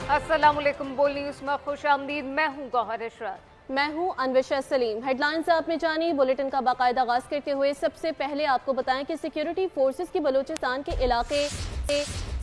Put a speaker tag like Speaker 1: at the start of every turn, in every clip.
Speaker 1: अस्सलामुअलैकुम। बोल न्यूज़ में खुश आमदीद। मैं हूँ गौहर इशरत।
Speaker 2: मैं हूं अनविशा सलीम। हेडलाइंस आपने जानी। बुलेटिन का बाकायदा आगाज करते हुए सबसे पहले आपको बताएं कि सिक्योरिटी फोर्सेस की बलूचिस्तान के इलाके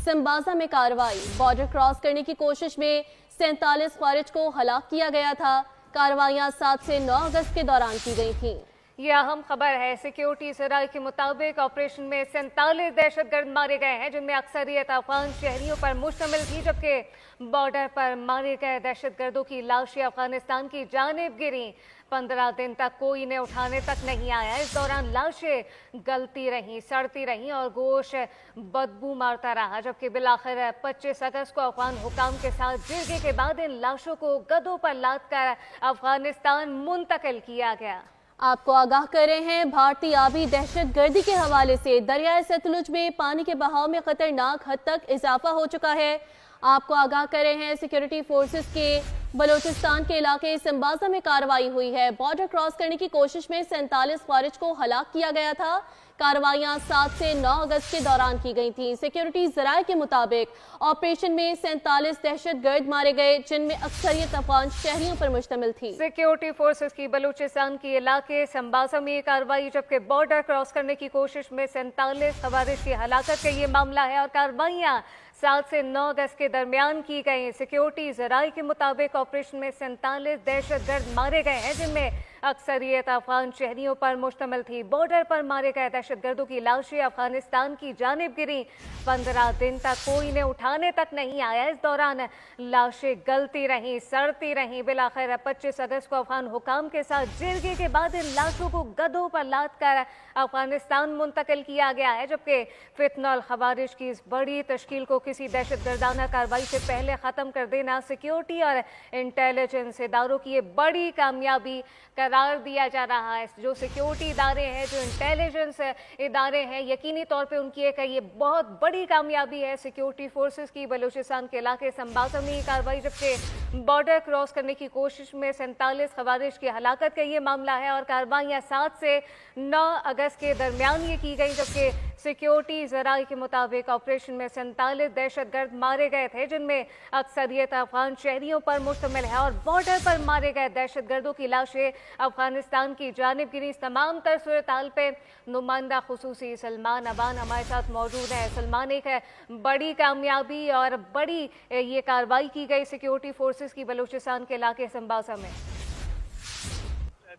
Speaker 2: संबाजा में कार्रवाई। बॉर्डर क्रॉस करने की कोशिश में 47 खारिज को हलाक किया गया था। कार्रवाइयां 7 से 9 अगस्त के दौरान की गई थी।
Speaker 1: ये अहम खबर है। सिक्योरिटी जराये के मुताबिक ऑपरेशन में 47 दहशतगर्द मारे गए हैं, जिनमें अक्सरियत अफगान शहरियों पर मुश्तमिल थी, जबकि बॉर्डर पर मारे गए दहशतगर्दों की लाशें अफगानिस्तान की जानिब गिरी। 15 दिन तक कोई इन्हें उठाने तक नहीं आया। इस दौरान लाशें गलती रहीं, सड़ती रहीं और गोश्त बदबू मारता रहा, जबकि बिलाखिर 25 अगस्त को अफगान हुकाम के साथ जिरगे के बाद इन लाशों को गधों पर लाद कर अफगानिस्तान मुंतकिल किया गया।
Speaker 2: आपको आगाह कर रहे हैं, भारतीय आबी दहशत गर्दी के हवाले से दरियाए सतलुज में पानी के बहाव में खतरनाक हद तक इजाफा हो चुका है। आपको आगाह कर रहे हैं, सिक्योरिटी फोर्सेस के बलूचिस्तान के इलाके संबाजा में कार्रवाई हुई है। बॉर्डर क्रॉस करने की कोशिश में 47 खारिज को हलाक किया गया था। कार्रवाइयां 7 से 9 अगस्त के दौरान की गई थी। सिक्योरिटी जराये के मुताबिक ऑपरेशन में 47 दहशतगर्द मारे गए, जिनमें अक्सरियत अफगान शहरियों पर मुश्तमिल थी।
Speaker 1: सिक्योरिटी फोर्सेस की बलूचिस्तान के इलाके संबाजा में कार्रवाई, जबकि बॉर्डर क्रॉस करने की कोशिश में 47 खवारिज की हलाकत का ये मामला है और कार्रवाइयां 7 से 9 अगस्त के दरमियान की गई। सिक्योरिटी जराये के मुताबिक ऑपरेशन में 47 दहशतगर्द मारे गए हैं, जिनमें अक्सरियत अफगान शहरियों पर मुश्तमिल थी। बॉर्डर पर मारे गए दहशतगर्दों की लाशें अफगानिस्तान की जानिब गिरी। 15 दिन तक कोई इन्हें उठाने तक नहीं आया। इस दौरान लाशें गलती रहीं, सड़ती रहीं। बिलाखिर 25 अगस्त को अफगान हुकाम के साथ जिरगे के बाद इन लाशों को गधों पर लाद कर अफगानिस्तान मुंतकिल किया गया है, जबकि फितनल खवारिज की इस बड़ी तश्कील को किसी दहशतगर्दाना कार्रवाई से पहले ख़त्म कर देना सिक्योरिटी और इंटेलिजेंस इदारों की ये बड़ी कामयाबी करार दिया जा रहा है। जो सिक्योरिटी इदारे हैं, जो इंटेलिजेंस इदारे हैं, यकीनी तौर पे उनकी एक ये बहुत बड़ी कामयाबी है। सिक्योरिटी फोर्सेस की बलूचिस्तान के इलाके संबाजा में कार्रवाई, जबकि बॉर्डर क्रॉस करने की कोशिश में 47 खवारिज की हलाकत का ये मामला है और कार्रवाइयाँ 7 से 9 अगस्त के दरमियान ये की गई, जबकि सिक्योरिटी जराये के मुताबिक ऑपरेशन में 47 दहशतगर्द मारे गए थे, जिनमें अक्सरियत अफगान शहरियों पर मुश्तमिल है और बॉर्डर पर मारे गए दहशतगर्दों की लाशें अफगानिस्तान की जानिब गिरी। इस तमाम तर सूरत हाल पे नुमाइंदा खुसूसी सलमान अबान हमारे साथ मौजूद है। सलमान, एक बड़ी कामयाबी और बड़ी ये कार्रवाई की गई सिक्योरिटी फोर्सेस की बलूचिस्तान के इलाके संबाजा में।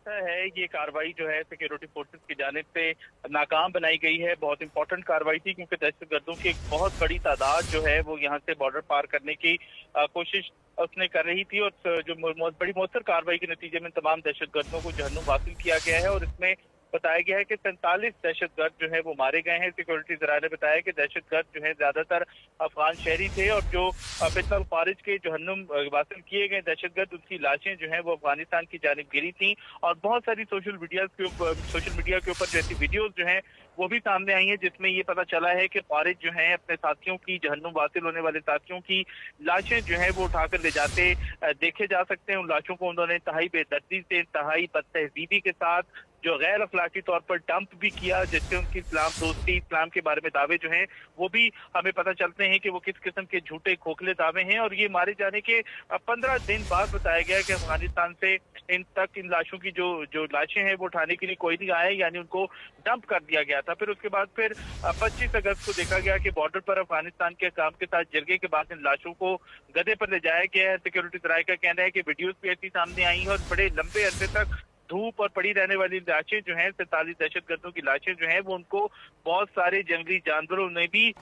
Speaker 3: है ये कार्रवाई जो है सिक्योरिटी फोर्सेस की जानिब से नाकाम बनाई गई है। बहुत इंपॉर्टेंट कार्रवाई थी, क्योंकि दहशतगर्दों की एक बहुत बड़ी तादाद जो है वो यहाँ से बॉर्डर पार करने की कोशिश उसने कर रही थी, और जो बड़ी मौसर कार्रवाई के नतीजे में तमाम दहशतगर्दों को जहन्नुम हासिल किया गया है और इसमें बताया गया है कि 47 दहशतगर्द जो है वो मारे गए हैं। सिक्योरिटी जराये ने बताया कि दहशतगर्द जो है ज्यादातर अफगान शहरी थे और जो फितनल खारिज के जहन्नुम हासिल किए गए दहशतगर्द, उनकी लाशें जो हैं वो अफगानिस्तान की जानिब गिरी थी। और बहुत सारी सोशल मीडिया के ऊपर जैसी वीडियोज जो हैं वो भी सामने आई हैं, जिसमें ये पता चला है कि खारिज जो हैं अपने साथियों की, जहन्नुम हासिल होने वाले साथियों की लाशें जो हैं वो उठाकर ले जाते देखे जा सकते हैं। उन लाशों को उन्होंने इंतहाई बेदर्दी से, इंतहाई बदतहजीबी के साथ जो गैर अखलाकी तौर पर डंप भी किया, जिससे उनकी इस्लाम दोस्ती, इस्लाम के बारे में दावे जो हैं वो भी हमें पता चलते हैं कि वो किस किस्म के झूठे खोखले दावे हैं। और ये मारे जाने के 15 दिन बाद बताया गया कि अफगानिस्तान से इन लाशों की जो लाशें हैं वो उठाने के लिए कोई नहीं आया, यानी उनको डंप कर दिया गया था। फिर उसके बाद 25 अगस्त को देखा गया कि बॉर्डर पर अफगानिस्तान के काम के साथ जिरगे के बाद इन लाशों को गधे पर ले जाया गया है। सिक्योरिटी जराये का कहना है कि वीडियोज भी ऐसी सामने आई हैं और बड़े लंबे अरसे तक धूप और पड़ी रहने वाली लाशें जो हैं, 47 दहशतगर्दों की लाशें जो हैं वो उनको बहुत सारे जंगली जानवरों ने भी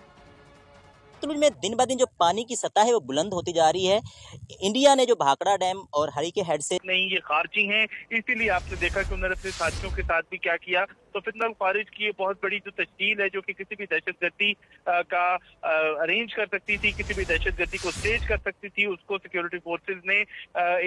Speaker 4: में दिन ब दिन जो पानी की सतह है वो बुलंद होती जा रही है। इंडिया ने जो भाखड़ा डैम और हरी के हेड से
Speaker 3: नहीं, ये खारजी हैं, इसीलिए आपने देखा कि उन्होंने अपने साथियों के साथ भी क्या किया। तो फितनल खारिज की बहुत बड़ी जो तश्कील है, जो कि किसी भी दहशतगर्दी का अरेंज कर सकती थी, किसी भी दहशतगर्दी को स्टेज कर सकती थी, उसको सिक्योरिटी फोर्सेज ने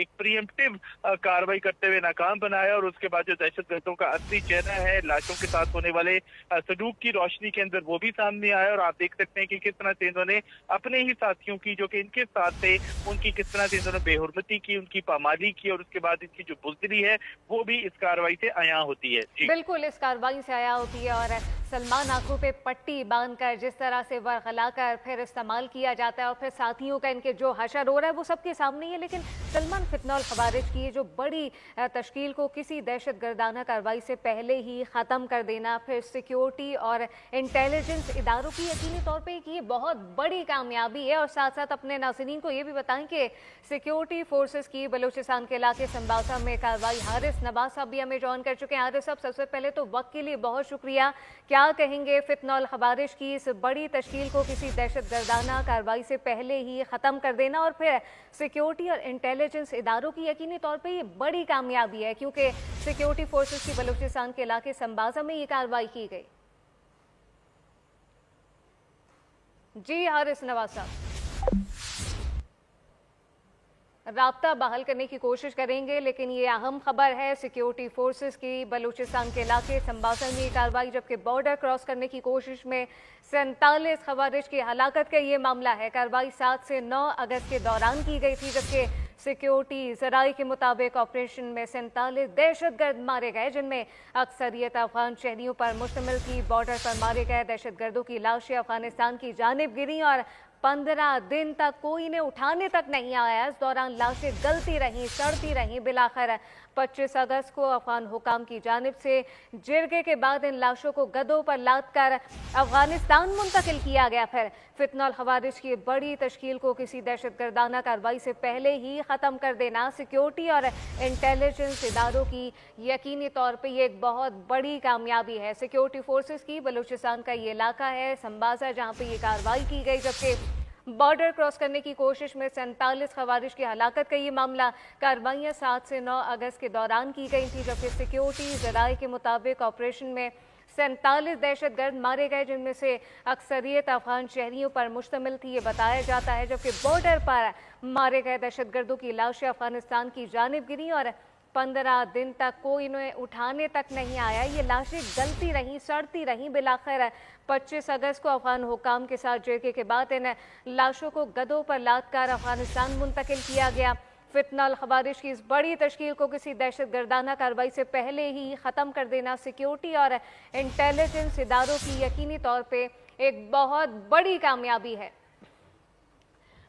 Speaker 3: एक प्रीएम्प्टिव कार्रवाई करते हुए नाकाम बनाया। और उसके बाद जो दहशतगर्दों का असली चेहरा है लाशों के साथ होने वाले सलूक की रोशनी के अंदर, वो भी सामने आया। और आप देख सकते हैं कि किस तरह से इन्होंने अपने ही साथियों की, जो कि इनके साथ थे, उनकी किस तरह से इन्होंने बेहुरमती की, उनकी पामाली की, और उसके बाद इनकी जो बुज़दिली है वो भी इस कार्रवाई से आया होती है।
Speaker 1: बिल्कुल इस कार्रवाई से आया होती है। और सलमान आंखों पे पट्टी बांधकर जिस तरह से वरगलाकर फिर इस्तेमाल किया जाता है और फिर साथियों का इनके जो हशर हो रहा है वो सबके सामने ही है। लेकिन सलमान फितनौल खवारिज की ये जो बड़ी तश्कील को किसी दहशत गर्दाना कार्रवाई से पहले ही ख़त्म कर देना, फिर सिक्योरिटी और इंटेलिजेंस इदारों की यकीनी तौर पर ये बहुत बड़ी कामयाबी है। और साथ साथ अपने नाज़रीन को ये भी बताएं कि सिक्योरिटी फोर्सेस की बलूचिस्तान के इलाके संबासा में कार्रवाई हारिस नवाज साहब भी हमें ज्वाइन कर चुके हैं। हारिस साहब, सबसे पहले तो वक्त के लिए बहुत शुक्रिया। क्या कहेंगे फितनौल खवारिज की इस बड़ी तश्कील को किसी दहशत गर्दाना कार्रवाई से पहले ही ख़त्म कर देना और फिर सिक्योरिटी और इंटेलिजेंस इदारों की यकीनी तौर पर ये बड़ी कामयाबी है, क्योंकि सिक्योरिटी फोर्सेस की बलूचिस्तान के इलाके संबासा में ये कार्रवाई की गई। जी हारिस नवाज साहब, राब्ता बहाल करने की कोशिश करेंगे, लेकिन ये अहम खबर है सिक्योरिटी फोर्सेस की बलूचिस्तान के इलाके संबासा में कार्रवाई, जबकि बॉर्डर क्रॉस करने की कोशिश में 47 खवारिज की हलाकत का ये मामला है। कार्रवाई 7 से 9 अगस्त के दौरान की गई थी, जबकि सिक्योरिटी ज़राए के मुताबिक ऑपरेशन में 47 दहशतगर्द मारे गए, जिनमें अक्सरियत अफगान शहरियों पर मुश्तमिल थी। बॉर्डर पर मारे गए दहशतगर्दों की लाशें अफगानिस्तान की जानिब गिरी और 15 दिन तक कोई ने उठाने तक नहीं आया। इस दौरान लाशें गलती रहीं, सड़ती रहीं। बिलाखिर 25 अगस्त को अफगान हुकाम की जानिब से जिरगे के बाद इन लाशों को गदों पर लाद कर अफगानिस्तान मुंतकिल किया गया। फिर फितनौल खवारिज की बड़ी तश्कील को किसी दहशत गर्दाना कार्रवाई से पहले ही ख़त्म कर देना सिक्योरिटी और इंटेलिजेंस इदारों की यकीनी तौर पर यह एक बहुत बड़ी कामयाबी है। सिक्योरिटी फोर्सेस की बलूचिस्तान का ये इलाका है संबासा, जहाँ पर यह कार्रवाई की गई, जबकि बॉर्डर क्रॉस करने की कोशिश में 47 खवारिज की हलाकत का ये मामला कार्रवाइयाँ 7 से 9 अगस्त के दौरान की गई थी, जबकि सिक्योरिटी ज़राए के मुताबिक ऑपरेशन में 47 दहशतगर्द मारे गए, जिनमें से अक्सरियत अफगान शहरियों पर मुश्तमिल थी, ये बताया जाता है। जबकि बॉर्डर पर मारे गए दहशतगर्दों की लाशें अफगानिस्तान की जानिब गिरी और 15 दिन तक कोई इन्हें उठाने तक नहीं आया। ये लाशें गलती रहीं, सड़ती रहीं। बिलाखिर 25 अगस्त को अफगान हुकाम के साथ जिरगे के बाद इन लाशों को गदों पर लाद कर अफगानिस्तान मुंतकिल किया गया। फितनौल खवारिज की इस बड़ी तश्कील को किसी दहशत गर्दाना कार्रवाई से पहले ही ख़त्म कर देना सिक्योरिटी और इंटेलिजेंस इदारों की यकीनी तौर पर एक बहुत बड़ी कामयाबी है।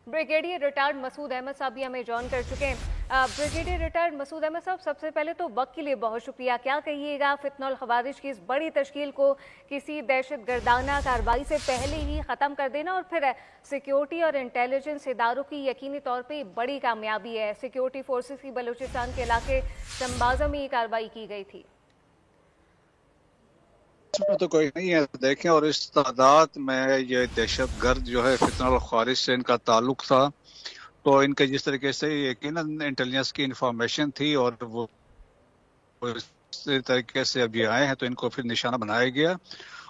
Speaker 1: ब्रिगेडियर रिटायर्ड मसूद अहमद साहब भी हमें ज्वाइन कर चुके हैं। ब्रिगेडियर रिटायर्ड मसूद अहमद साहब, सबसे पहले तो वक्त के लिए बहुत शुक्रिया। क्या कहिएगा फितनौल खवारिज की इस बड़ी तश्कील को किसी दहशत गर्दाना कार्रवाई से पहले ही ख़त्म कर देना और फिर सिक्योरिटी और इंटेलिजेंस इदारों की यकीनी तौर पे बड़ी कामयाबी है। सिक्योरिटी फोर्सेस की बलूचिस्तान के इलाके संबाजा में ये कार्रवाई की गई थी।
Speaker 5: इसमें तो कोई नहीं है, देखें, और इस तादाद में ये दहशत गर्द जो है फितनौल खवारिज से इनका ताल्लुक था, तो इनके जिस तरीके से यकीनन इंटेलिजेंस की इंफॉर्मेशन थी और वो इस तरीके से अब ये आए हैं तो इनको फिर निशाना बनाया गया।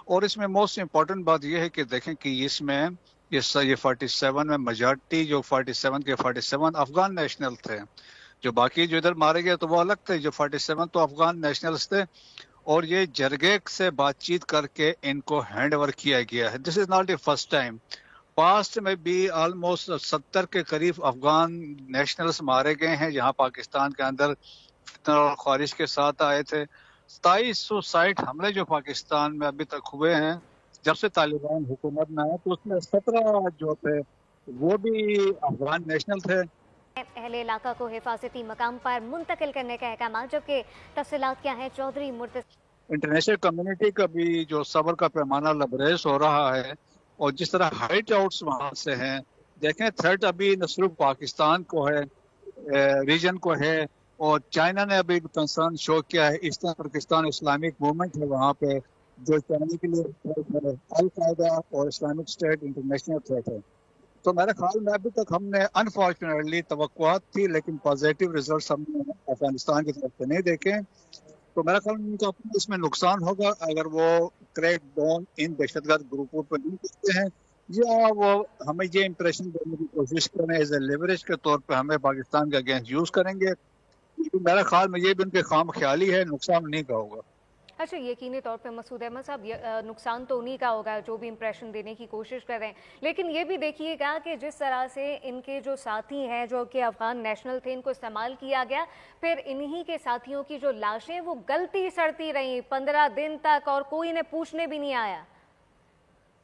Speaker 5: और इसमें मोस्ट इम्पॉर्टेंट बात यह है कि देखें कि इसमें ये 47 में मेजॉरिटी जो 47 के 47 अफगान नेशनल थे, जो बाकी जो इधर मारे गए तो वो अलग थे, जो 47 तो अफगान नेशनल्स थे। और ये जरगे से बातचीत करके इनको हैंड ओवर किया गया है। This is not the first time, past में भी ऑलमोस्ट 70 के करीब अफगान नेशनल्स मारे गए हैं, जहां पाकिस्तान के अंदर फितनौल खवारिज के साथ आए थे। 2700 साइट हमले जो पाकिस्तान में अभी तक हुए हैं जब से तालिबान हुकूमत में आए, तो उसमें 17 जो थे वो भी अफगान नेशनल थे।
Speaker 1: अहले इलाका को हिफाजती मकाम पर मुंतकिल करने का अहकाम, जबकि तफसीलात क्या है चौधरी मुर्तज़ा।
Speaker 5: इंटरनेशनल कम्युनिटी का भी जो सब्र का पैमाना लबरेज हो रहा है और जिस तरह हाइट आउट्स वहाँ से हैं, देखें थ्रेट अभी न सिर्फ पाकिस्तान को है, रीजन को है, और चाइना ने अभी कंसर्न शो किया है। ईस्टर्न तुर्किस्तान इस्लामिक मूवमेंट है वहाँ पे, जो चाइना के लिए थ्रेट है, अल कायदा और इस्लामिक स्टेट इंटरनेशनल थ्रेट है। तो मेरे ख्याल में अभी तक हमने अनफॉर्चुनेटली तवक्कुआत थी, लेकिन पॉजिटिव रिजल्ट हमने अफगानिस्तान की तरफ से नहीं देखे। तो मेरा ख्याल में उनका इसमें नुकसान होगा अगर वो क्रैक डाउन इन दहशतगर्द ग्रुपों पर नहीं करते हैं, या वो हमें ये इंप्रेशन देने की कोशिश करें एज ए लेवरेज के तौर पर हमें पाकिस्तान के अगेंस्ट यूज करेंगे। मेरा ख्याल में ये भी उनके खाम ख्याली है, नुकसान नहीं का होगा।
Speaker 1: अच्छा, यकीनी तौर पे मसूद अहमद साहब, नुकसान तो उन्हीं का होगा जो भी इंप्रेशन देने की कोशिश कर रहे हैं, लेकिन ये भी देखिएगा कि जिस तरह से इनके जो साथी हैं जो कि अफगान नेशनल थे, इनको इस्तेमाल किया गया, फिर इन्हीं के साथियों की जो लाशें वो गलती सड़ती रहीं 15 दिन तक और कोई इन्हें पूछने भी नहीं आया।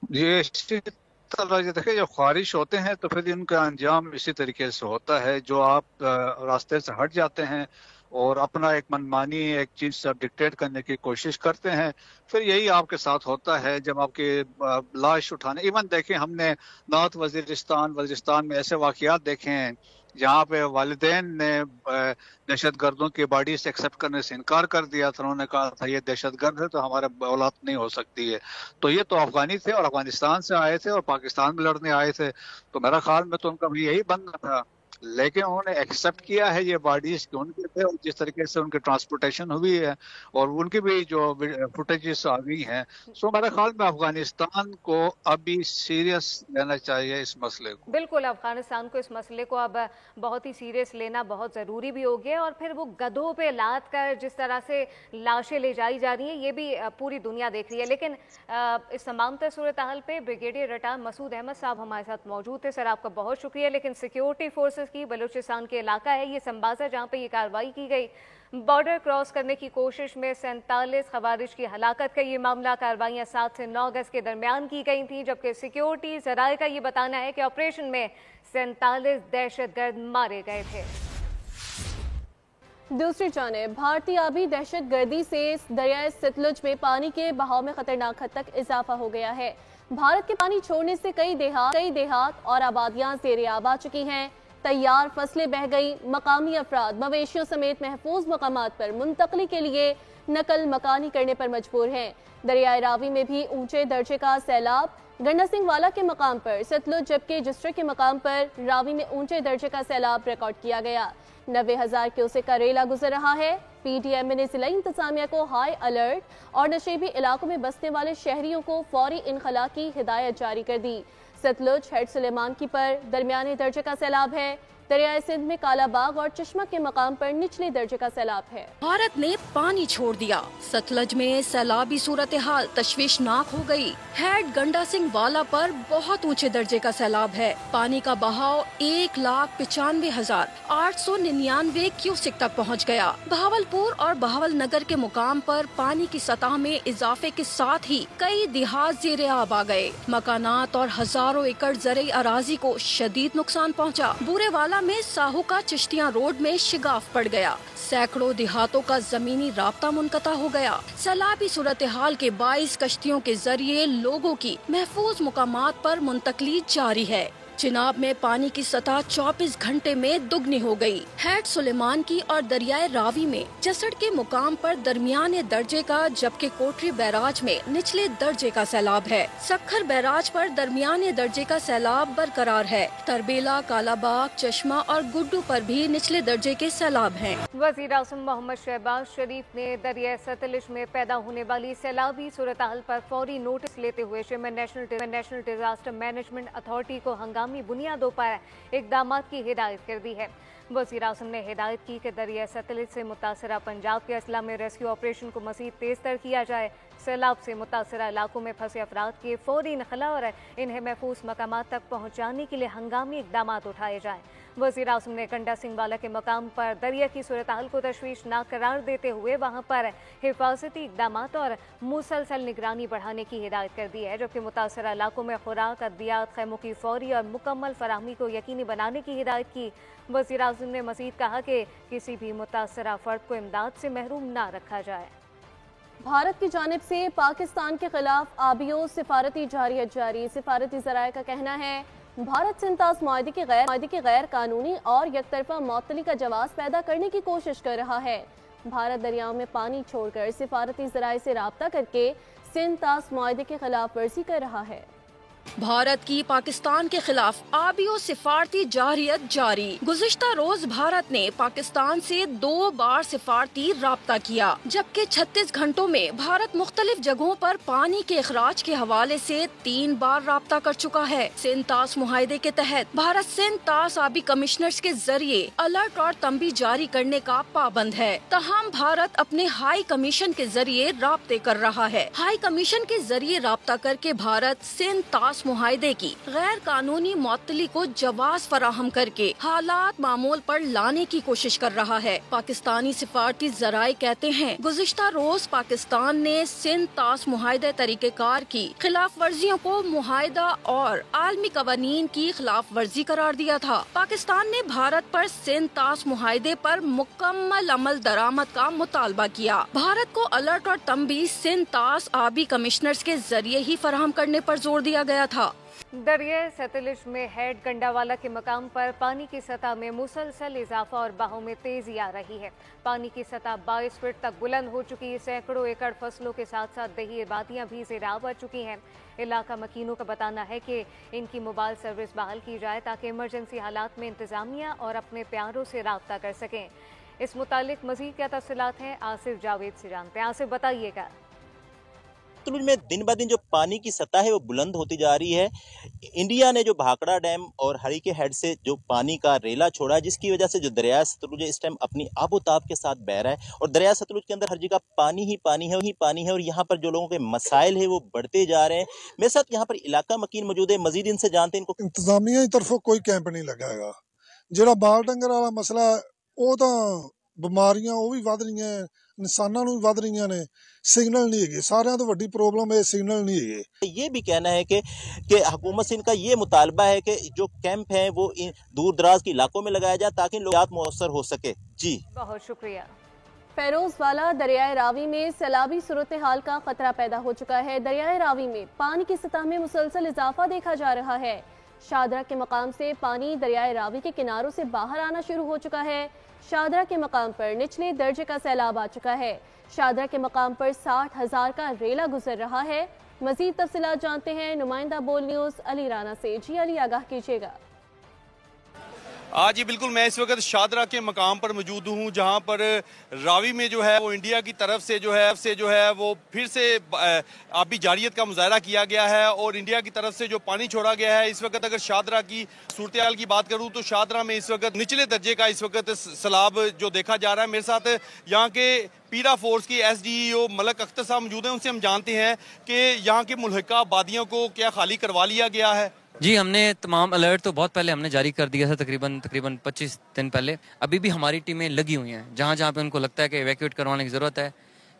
Speaker 5: ये इसी तरह देखिए, जब ख्वारिश होते हैं तो फिर इनका अंजाम इसी तरीके से होता है। जो आप रास्ते से हट जाते हैं और अपना एक मनमानी एक चीज से डिक्टेट करने की कोशिश करते हैं, फिर यही आपके साथ होता है। जब आपके लाश उठाने, इवन देखें हमने नॉर्थ वजीरिस्तान में ऐसे वाकयात देखे हैं जहाँ पे वालिदैन ने दहशत गर्दों की बॉडी से एक्सेप्ट करने से इनकार कर दिया था। उन्होंने कहा था ये दहशत गर्द है तो हमारे औलाद नहीं हो सकती है। तो ये तो अफगानी थे और अफगानिस्तान से आए थे और पाकिस्तान में लड़ने आए थे, तो मेरा ख्याल में तो उनका भी यही बनना था। लेकिन उन्होंने एक्सेप्ट किया है ये बॉडीज उनके थे, और जिस तरीके से उनकी ट्रांसपोर्टेशन हुई है और उनकी भी जो फुटेजेस आ गई हैं, सो मेरे ख्याल में अफगानिस्तान को अभी सीरियस लेना चाहिए इस मसले को।
Speaker 1: बिल्कुल, अफगानिस्तान को इस मसले को अब बहुत ही सीरियस लेना बहुत ज़रूरी भी हो गया। और फिर वो गधों पे लाद कर जिस तरह से लाशें ले जाई जा रही हैं, ये भी पूरी दुनिया देख रही है। लेकिन इस तमाम सूरत हाल पे ब्रिगेडियर रिटायर मसूद अहमद साहब हमारे साथ मौजूद थे। सर, आपका बहुत शुक्रिया। लेकिन सिक्योरिटी फोर्सेस की बलूचिस्तान के इलाका है ये संबाजा, जहां पे ये कार्रवाई की गई, बॉर्डर क्रॉस करने की कोशिश में 47 खवारिज की हलाकत का ये मामला। कार्रवाइयां 7 से 9 अगस्त के दरमियान की गई थी, जबकि सिक्योरिटी जराये का ये बताना है कि ऑपरेशन में 47 दहशतगर्द मारे गए थे।
Speaker 2: दूसरी जानिब भारतीय आबी दहशत गर्दी से दरियाए सतलुज में पानी के बहाव में खतरनाक हद तक इजाफा हो गया है। भारत के पानी छोड़ने से कई देहात और आबादियां ज़ेर-ए-आब आ चुकी हैं। तैयार फसलें बह गई। मकामी अफराद मवेशियों समेत महफूज मकामात पर मुंतकली के लिए नकल मकानी करने पर मजबूर हैं। दरियाए रावी में भी ऊंचे दर्जे का सैलाब। गंडा सिंह वाला के मकाम पर सतलुज, जबकि जिस्ट्र के मकाम पर रावी में ऊंचे दर्जे का सैलाब रिकॉर्ड किया गया। 90,000 क्यूसेक का रेला गुजर रहा है। PTM ने जिला इंतजामिया को हाई अलर्ट और नशेबी इलाकों में बसने वाले शहरियों को फौरी इनखला की हिदायत जारी कर दी। सतलुज हेड सुलेमान की पर दरमियाने दर्जे का सैलाब है। दरियाए सिंध में कालाबाग और चश्मा के मकाम पर निचले दर्जे का सैलाब है।
Speaker 6: भारत ने पानी छोड़ दिया, सतलज में सैलाबी सूरत हाल तशवीशनाक हो गई। हेड गंडा सिंह वाला पर बहुत ऊंचे दर्जे का सैलाब है। पानी का बहाव 1,95,899 क्यूसेक तक पहुंच गया। बहावलपुर और बहावल नगर के मुकाम पर पानी की सतह में इजाफे के साथ ही कई देहात ज़ेर-ए-आब आ गए। मकानात और हजारों एकड़ ज़रई अराजी को शदीद नुकसान पहुंचा। बुरे वाला में साहू का चिश्तियां रोड में शिगाफ पड़ गया। सैकड़ों देहातों का जमीनी राब्ता मुनक़ता हो गया। सैलाबी सूरत हाल के 22 कश्तियों के जरिए लोगों की महफूज मुकामात पर मुंतकली जारी है। चिनाब में पानी की सतह 24 घंटे में दुगनी हो गई। हेड सुलेमान की और दरियाए रावी में जसड़ के मुकाम पर दरमियाने दर्जे का, जबकि कोटरी बैराज में निचले दर्जे का सैलाब है। सखर बैराज पर दरमियाने दर्जे का सैलाब बरकरार है। तरबेला, कालाबाग, चश्मा और गुड्डू पर भी निचले दर्जे के सैलाब हैं।
Speaker 1: वज़ीर आज़म मोहम्मद शहबाज शरीफ ने दरियाए सतलुज में पैदा होने वाली सैलाबी सूरत हाल पर फौरी नोटिस लेते हुए chairman national disaster management authority को हंगामी बुनियादों पर इक़दामात की हिदायत कर दी है। वज़ीर आज़म ने हिदायत की कि दरिया सतलुज से मुतासरा पंजाब के अजला में रेस्क्यू ऑपरेशन को मज़ीद तेज़ तर किया जाए। सैलाब से मुतासरा इलाकों में फंसे अफराद के फौरी इनखला और इन्हें महफूज मकामात तक पहुँचाने के लिए हंगामी इक़दामात उठाए जाएँ। वज़ीर आज़म ने गंडा सिंह वाला के मकाम पर दरिया की सूरत हाल को तशवीशनाक करार देते हुए वहाँ पर हिफाजती इक़दामात और मुसलसल निगरानी बढ़ाने की हिदायत कर दी है, जबकि मुतासरा इलाकों में खुराक, अद्वियात, खैमों की फौरी और मुकम्मल फराहमी को यकीनी बनाने की हिदायत की। वज़ीर आज़म ने मज़ीद कहा कि किसी भी मुतासरा फ़र्द को इमदाद से महरूम न रखा जाए।
Speaker 2: भारत की जानिब से पाकिस्तान के खिलाफ आबियों सिफारती जारियत जारी। सिफारती ज़राए का कहना है भारत सिंतास माहदे की गैर कानूनी और यकतरफा मअतली का जवाब पैदा करने की कोशिश कर रहा है। भारत दरियाओं में पानी छोड़कर सिफारती ज़राए से राब्ता करके सिंतास माहदे की खिलाफ वर्जी कर रहा है।
Speaker 6: भारत की पाकिस्तान के खिलाफ आबी और सिफारती जारियत जारी। गुज़िश्ता रोज भारत ने पाकिस्तान से 2 बार सिफारती राब्ता किया, जबकि 36 घंटों में भारत मुख्तलिफ जगहों पर पानी के अखराज के हवाले से 3 बार राब्ता कर चुका है। सिंध तास मुआहदे के तहत भारत सिंध तास आबी कमिश्नर्स के जरिए अलर्ट और तंबी जारी करने का पाबंद है। तहम भारत अपने हाई कमीशन के जरिए राब्ते कर रहा है। हाई कमीशन के जरिए राब्ता करके भारत सिंध तास मुआहदे की गैर कानूनी मुअत्तली को जवाज फराहम करके हालात मामूल पर लाने की कोशिश कर रहा है। पाकिस्तानी सिफारती जराए कहते हैं गुज़िश्ता रोज पाकिस्तान ने सिंध तास मुआहदे तरीक़ेकार की खिलाफ वर्जियों को मुआहदा और आलमी कवानीन की खिलाफ वर्जी करार दिया था। पाकिस्तान ने भारत पर सिंध तास मुआहदे पर मुकम्मल अमल दरामद का मुतालबा किया। भारत को अलर्ट और तंबीह सिंध तास आबी कमिश्नर्स के जरिए ही फराहम करने पर जोर दिया गया था।
Speaker 1: दरिया सतलुज में हेड गंडावाला के मकाम पर पानी की सतह में मुसलसल इजाफा और बहाव में तेजी आ रही है। पानी की सतह 22 फीट तक बुलंद हो चुकी है। सैकड़ों एकड़ फसलों के साथ साथ दही आबादियां भी ज़ेराब आ चुकी हैं। इलाका मकीनों का बताना है कि इनकी मोबाइल सर्विस बहाल की जाए ताकि इमरजेंसी हालात में इंतजामिया और अपने प्यारों से राब्ता कर सकें। इस मुतालिक मजीद क्या तफसीलात हैं, आसिफ जावेद से जानते हैं। आसिफ, बताइएगा।
Speaker 4: सतलुज में दिन ब दिन जो पानी की सतह है वो बुलंद होती जा रही है। इंडिया ने जो भाखड़ा डैम और हरीके हेड से जो पानी का रेला छोड़ा है, जिसकी वजह से जो दरिया सतलुज इस टाइम अपनी आबोताब के साथ बह रहा है और दरिया सतलुज के अंदर हर जगह पानी ही पानी है और यहाँ पर जो लोगों के मसाइल है वो बढ़ते जा रहे हैं। मेरे साथ यहाँ पर इलाका मकीन मौजूद है, मजीद इनसे जानते हैं। इनको
Speaker 7: इंतजामिया की तरफों कोई कैंप नहीं लगाएगा। ਜਿਹੜਾ ਬਾਲ ਡੰਗਰ ਵਾਲਾ ਮਸਲਾ ਉਹ ਤਾਂ ਬਿਮਾਰੀਆਂ ਉਹ ਵੀ ਵੱਧ ਰਹੀਆਂ, ਇਨਸਾਨਾਂ ਨੂੰ ਵੀ ਵੱਧ ਰਹੀਆਂ ਨੇ। सिग्नल नहीं है, सारियां तो बड़ी प्रॉब्लम है सिग्नल नहीं है।
Speaker 4: ये भी कहना है कि हुकूमत से इनका ये मुतालबा है कि जो कैंप है वो दूर दराज के इलाकों में लगाया जाए ताकि लोग मुयसर हो सके। जी
Speaker 1: बहुत शुक्रिया।
Speaker 2: फेरोजवाला दरियाए रावी में सैलाबी सूरत हाल का खतरा पैदा हो चुका है। दरियाए रावी में पानी की सतह में मुसलसल इजाफा देखा जा रहा है। शादरा के मकाम से पानी दरियाए रावी के किनारों से बाहर आना शुरू हो चुका है। शादरा के मकाम पर निचले दर्जे का सैलाब आ चुका है। शादरा के मकाम पर 60,000 का रेला गुजर रहा है। मजीद तफसीलात जानते हैं नुमाइंदा बोल न्यूज़ अली राना से। जी अली, आगाह कीजिएगा।
Speaker 8: जी बिल्कुल, मैं इस वक्त शादरा के मकाम पर मौजूद हूँ, जहाँ पर रावी में जो है वो इंडिया की तरफ से जो है वो फिर से आबी जारियत का मुजाहरा किया गया है और इंडिया की तरफ से जो पानी छोड़ा गया है। इस वक्त अगर शादरा की सूरत हाल की बात करूँ तो शादरा में इस वक्त निचले दर्जे का इस वक्त सैलाब जो देखा जा रहा है। मेरे साथ यहाँ के पीरा फोर्स की SDEO मलक अख्तर साहब मौजूद हैं, उनसे हम जानते हैं कि यहाँ के मुल्हिका आबादियों को क्या खाली करवा लिया गया है।
Speaker 9: जी, हमने तमाम अलर्ट तो बहुत पहले हमने जारी कर दिया था, तकरीबन 25 दिन पहले। अभी भी हमारी टीमें लगी हुई हैं जहाँ पे उनको लगता है कि इवैक्यूएट करवाने की ज़रूरत है।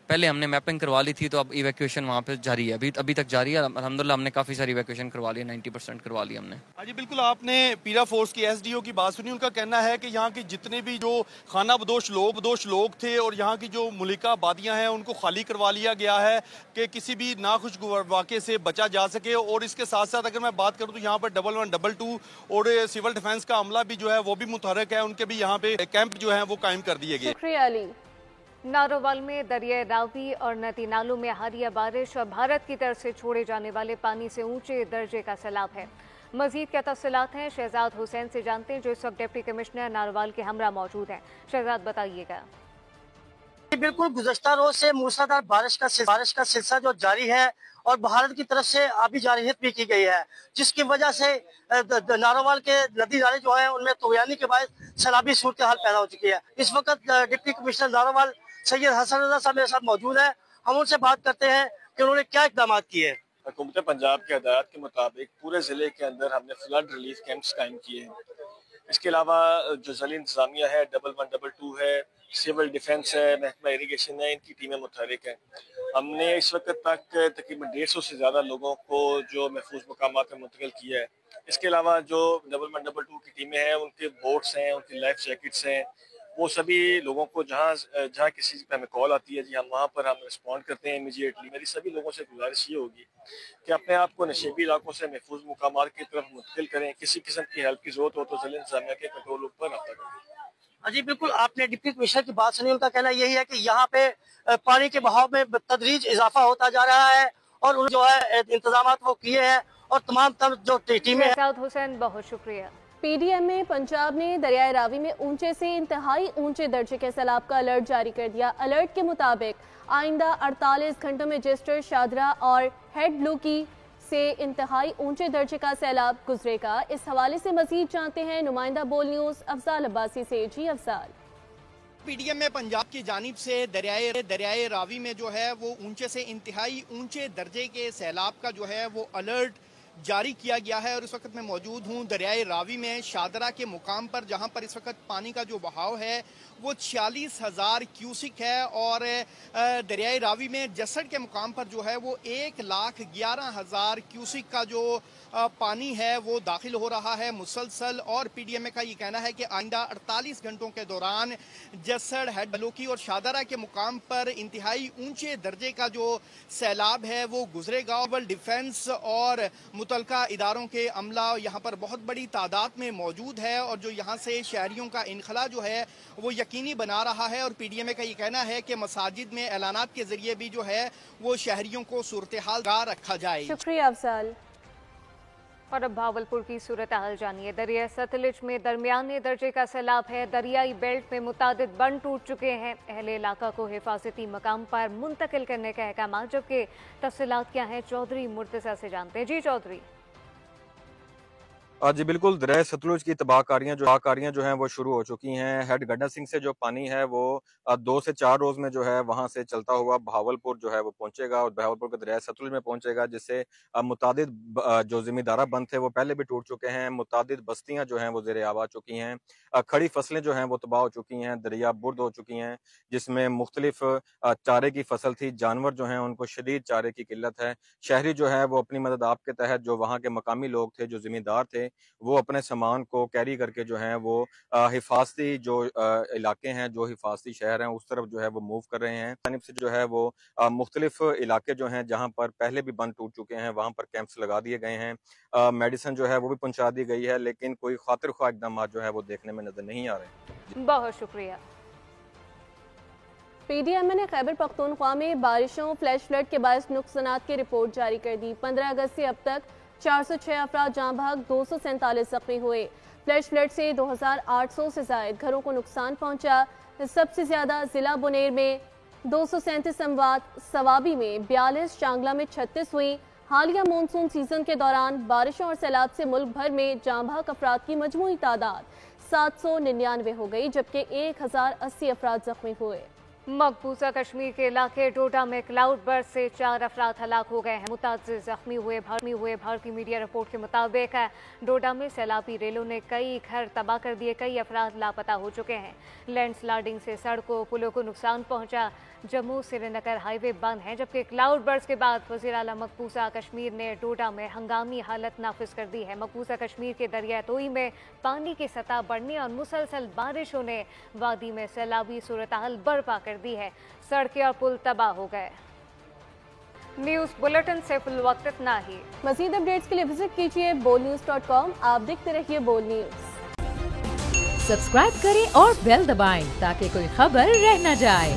Speaker 9: पहले हमने मैपिंग करवा ली थी तो अब इवैक्यूएशन वहाँ पे जारी है, अभी तक जारी है। अल्हम्दुलिल्लाह हमने काफ़ी सारी इवैक्यूएशन करवा ली, 90% करवा ली हमने।
Speaker 8: हाँ जी बिल्कुल, आपने पीरा फोर्स की SDO की बात सुनी। उनका कहना है कि यहाँ के जितने भी जो खाना बदोश लोग थे और यहाँ की जो मुल्हिका आबादियाँ हैं उनको खाली करवा लिया गया है कि किसी भी नाखुशगवार वाक़े से बचा जा सके। और इसके साथ साथ अगर मैं बात करूँ तो यहाँ पर 1122 और सिविल डिफेंस का अमला भी जो है वो भी मुतहरक है, उनके भी यहाँ पे कैंप जो है वो कायम कर दिए गए।
Speaker 2: शुक्रिया अली।
Speaker 1: नारोवाल में दरिया रावी और नदी नालों में हालिया बारिश और भारत की तरफ से छोड़े जाने वाले पानी से ऊंचे दर्जे का सैलाब है। मजीद क्या तफसीलात हैं, शहजाद हुसैन से जानते हैं जो इस वक्त डिप्टी कमिश्नर नारोवाल के हमरा मौजूद हैं। शहजाद, बताइएगा।
Speaker 10: बिल्कुल, गुज़श्ता रोज से मूसलाधार बारिश का सिलसिला जो जारी है और भारत की तरफ से आबी जारियत भी की गई है, जिसकी वजह से नारोवाल के नदी नाले जो है उनमें तुगयानी के बाद सैलाबी सूरत हाल पैदा हो चुकी है। इस वक्त डिप्टी कमिश्नर नारोवाल सैयद हसन रजा साहब मेरे साथ मौजूद है। हम उनसे बात करते हैं कि उन्होंने क्या इक़दाम किए हैं।
Speaker 11: हुकूमत पंजाब के हिदायत के मुताबिक पूरे ज़िले के अंदर हमने फ्लड रिलीफ कैंप्स कायम किए हैं। इसके अलावा जो ज़िली इंतज़ामिया है, 1122 है, सिविल डिफेंस है, महकमा इरीगेशन है, इनकी टीमें मुतहरिक हैं। हमने इस वक्त तक तकरीबन 150 से ज़्यादा लोगों को जो महफूज मकामात में मुंतकिल किया है। इसके अलावा जो 1122 की टीमें हैं, उनके बोट्स हैं, उनकी लाइफ जैकेट्स हैं, वो सभी लोगों को जहाँ किसी पे हमें कॉल आती है जी हम वहाँ पर हम रिस्पॉन्ड करते हैं इमीडिएटली। मेरी सभी लोगों से गुजारिश ये होगी कि अपने आप को नशेबी इलाकों से महफूज मुकामात की तरफ मुंतकिल करें। किसी किस्म की हेल्प की जरूरत हो तो ज़िला इंतज़ामिया के कंट्रोल पर रब्ता करें।
Speaker 10: जी बिल्कुल, आपने डिप्टी कमिश्नर की बात सुनी। उनका कहना यही है कि यहाँ पे पानी के बहाव में तदरीज इजाफा होता जा रहा है اور انہوں جو ہے انتظامات وہ کیے ہیں اور تمام جو ٹیمیں ہیں.
Speaker 1: شہزاد حسین بہت شکریہ.
Speaker 2: پی ڈی ایم میں پنجاب نے دریائے راوی میں اونچے سے انتہائی اونچے درجے کے سیلاب کا الرٹ جاری کر دیا. الرٹ کے مطابق آئندہ 48 گھنٹوں میں جسٹر، شادرہ اور ہیڈ بلوکی سے انتہائی اونچے درجے کا سیلاب گزرے گا. اس حوالے سے مزید جانتے ہیں نمائندہ بول نیوز افضال عباسی سے. جی افضال.
Speaker 12: پی ڈی ایم میں پنجاب کی جانب سے دریائے راوی میں جو ہے وہ اونچے سے انتہائی اونچے درجے کے سیلاب کا جو ہے وہ الرٹ جاری کیا گیا ہے. اور اس وقت میں موجود ہوں دریائے راوی میں شادرہ کے مقام پر، جہاں پر اس وقت پانی کا جو بہاؤ ہے وہ 46,000 کیوسک ہے. اور دریائے راوی میں جسڑ کے مقام پر جو ہے وہ 1,11,000 کیوسک کا جو پانی ہے وہ داخل ہو رہا ہے مسلسل. اور پی ڈی ایم اے کا یہ کہنا ہے کہ آئندہ 48 گھنٹوں کے دوران جسڑ، ہیڈ بلوکی اور شادرہ کے مقام پر انتہائی اونچے درجے کا جو سیلاب ہے وہ گزرے گا. سول ڈیفنس اور متعلقہ اداروں کے عملہ یہاں پر بہت بڑی تعداد میں موجود ہے اور جو یہاں سے شہریوں کا انخلا جو ہے وہ یقینی بنا رہا ہے. اور پی ڈی ایم اے کا یہ کہنا ہے کہ مساجد میں اعلانات کے ذریعے بھی جو ہے وہ شہریوں کو صورتحال کا رکھا جائے.
Speaker 2: شکریہ افضال.
Speaker 1: اور اب بھاولپور کی صورتحال جانیے. دریائے ستلج میں درمیانے درجے کا سیلاب ہے. دریائی بیلٹ میں متعدد بند ٹوٹ چکے ہیں. اہل علاقہ کو حفاظتی مقام پر منتقل کرنے کا احکامات. جبکہ تفصیلات کیا ہیں چودھری مرتضیٰ سے جانتے ہیں. جی چودھری.
Speaker 13: جی بالکل، دریائے ستلج کی تباہ کاریاں جو ہیں وہ شروع ہو چکی ہیں. ہیڈ گڈا سنگھ سے جو پانی ہے وہ 2 سے 4 روز میں جو ہے وہاں سے چلتا ہوا بہاولپور جو ہے وہ پہنچے گا اور بہاولپور کے دریائے ستلج میں پہنچے گا، جس سے متعدد جو زمیندارہ بند تھے وہ پہلے بھی ٹوٹ چکے ہیں. متعدد بستیاں جو ہیں وہ زیر آب آ چکی ہیں. کھڑی فصلیں جو ہیں وہ تباہ ہو چکی ہیں. دریا برد ہو چکی ہیں جس میں مختلف چارے کی فصل تھی. جانور جو ہیں ان کو شدید چارے کی قلت ہے. شہری جو ہے وہ اپنی مدد آپ کے تحت، جو وہاں کے مقامی لوگ تھے، جو زمیندار تھے، وہ اپنے سامان کو کیری کر کے جو ہیں وہ حفاظتی جو علاقے ہیں، جو حفاظتی شہر ہیں، اس طرف جو ہے وہ موو کر رہے ہیں. جانب سے جو ہے وہ مختلف علاقے جو ہیں جہاں پر پہلے بھی بند ٹوٹ چکے ہیں وہاں پر کیمپس لگا دیے گئے ہیں. میڈیسن جو ہے وہ بھی پہنچا دی گئی ہے، لیکن کوئی خاطر خواہ اقدامات جو ہے وہ دیکھنے میں نظر نہیں آ رہے.
Speaker 1: بہت شکریہ.
Speaker 2: پی ڈی ایم نے خیبر پختونخوا میں بارشوں فلیش فلڈ کے باعث نقصانات کی رپورٹ جاری کر دی. 15 اگست سے اب تک 406 افراد جاں بحق، 247 زخمی ہوئے. فلیش فلڈ سے 2,800 سے زائد گھروں کو نقصان پہنچا. سب سے زیادہ ضلع بنیر میں 237 اموات، سوابی میں 42، چانگلہ میں 36 ہوئی. حالیہ مونسون سیزن کے دوران بارشوں اور سیلاب سے ملک بھر میں جاں بحق افراد کی مجموعی تعداد 799 ہو گئی، جبکہ 1,080 افراد زخمی ہوئے.
Speaker 1: مقبوضہ کشمیر کے علاقے ڈوڈا میں کلاؤڈ برسٹ سے 4 افراد ہلاک ہو گئے ہیں. متعدد زخمی ہوئے. بھارتی میڈیا رپورٹ کے مطابق ڈوڈا میں سیلابی ریلوں نے کئی گھر تباہ کر دیے. کئی افراد لاپتہ ہو چکے ہیں. لینڈ سلائڈنگ سے سڑکوں پلوں کو نقصان پہنچا. جموں سری نگر ہائی وے بند ہے. جبکہ کلاؤڈ برسٹ کے بعد وزیر اعلیٰ مقبوضہ کشمیر نے ڈوڈا میں ہنگامی حالت نافذ کر دی ہے. مقبوضہ کشمیر کے دریائے توئی میں پانی کی سطح بڑھنے اور مسلسل بارشوں نے وادی میں سیلابی صورتحال برپا کر دی ہے. سڑکیں اور پل تباہ ہو گئے. نیوز بلیٹن سے فی الوقت اتنا ہی.
Speaker 2: مزید اپڈیٹس کے لیے وزٹ کیجیے bolnews.com. آپ دیکھتے رہیے بول نیوز.
Speaker 14: سبسکرائب کریں اور بیل دبائیں تاکہ کوئی خبر رہ نہ جائے.